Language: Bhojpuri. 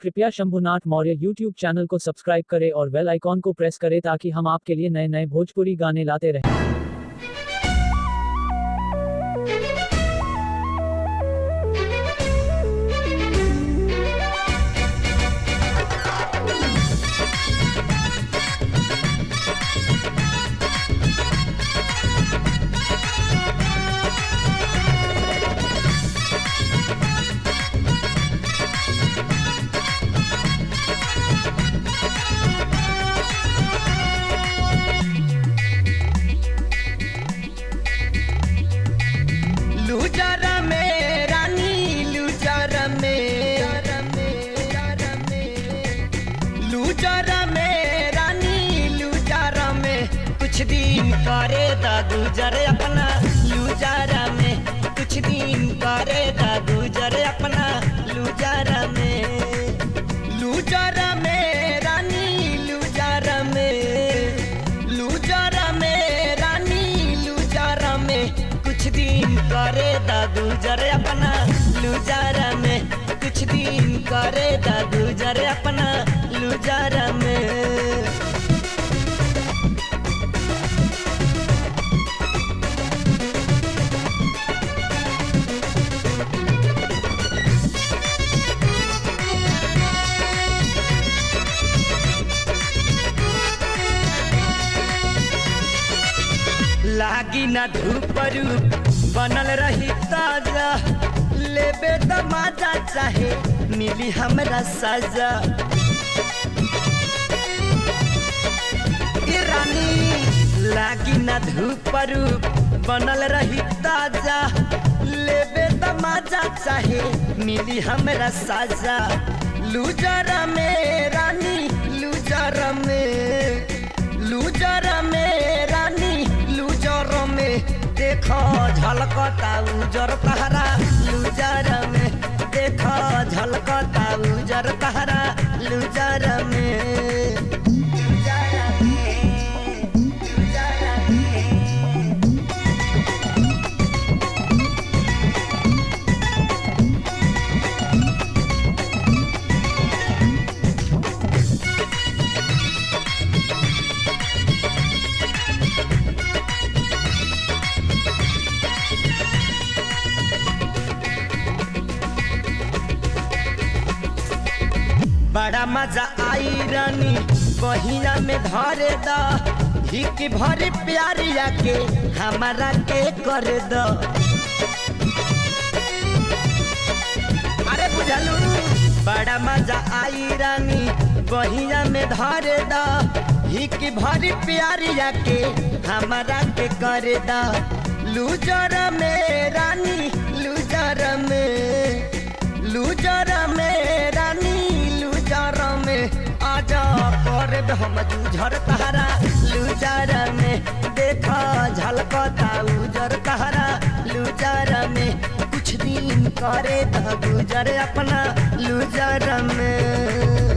कृपया शंभुनाथ मौर्य यूट्यूब चैनल को सब्सक्राइब करें और बेल आइकॉन को प्रेस करें ताकि हम आपके लिए नए नए भोजपुरी गाने लाते रहें। कुछ दिन करे दा गुजर अपना लूजारा में, कुछ दिन करे दा गुजर अपना लूजारा में, लूजारा में रानी लूजारा में, लूजारा में रानी लूजारा में, कुछ दिन करे दा गुजर अपना लूजारा में, कुछ दिन करे दा गुजर अपना लूजारा में। लागी ना धूप रूप बनल रही ताजा, लेबे त मजा चाहे मिली हमरा सजा। रानी लागी ना धूप रूप बनल रही ताजा, लेबे त मजा चाहे मिली हमरा सजा। लूजरा में रानी लूजरा में, लूजरा में रानी लूजर में, देखो झलकता उजर तहरा लूजर में, देखो झलकता उजर तहरा लूजर में। बड़ा मजा आई रानी बहिया में धरे दा, हिक भर प्यारिया के हमारा के कर द। अरे बुझलू बड़ा मजा आई रानी बहिया में धरे दा, हिक भर प्यारिया के हमारा के कर दा। लूजर में रानी लूजर में, लूजर में रानी लूजर में, आजा कर हम जूझर तहरा लूजर में, देखा झलकता उजर तहरा लूजर में, कुछ दिन करे द गुजर अपना लूजर में।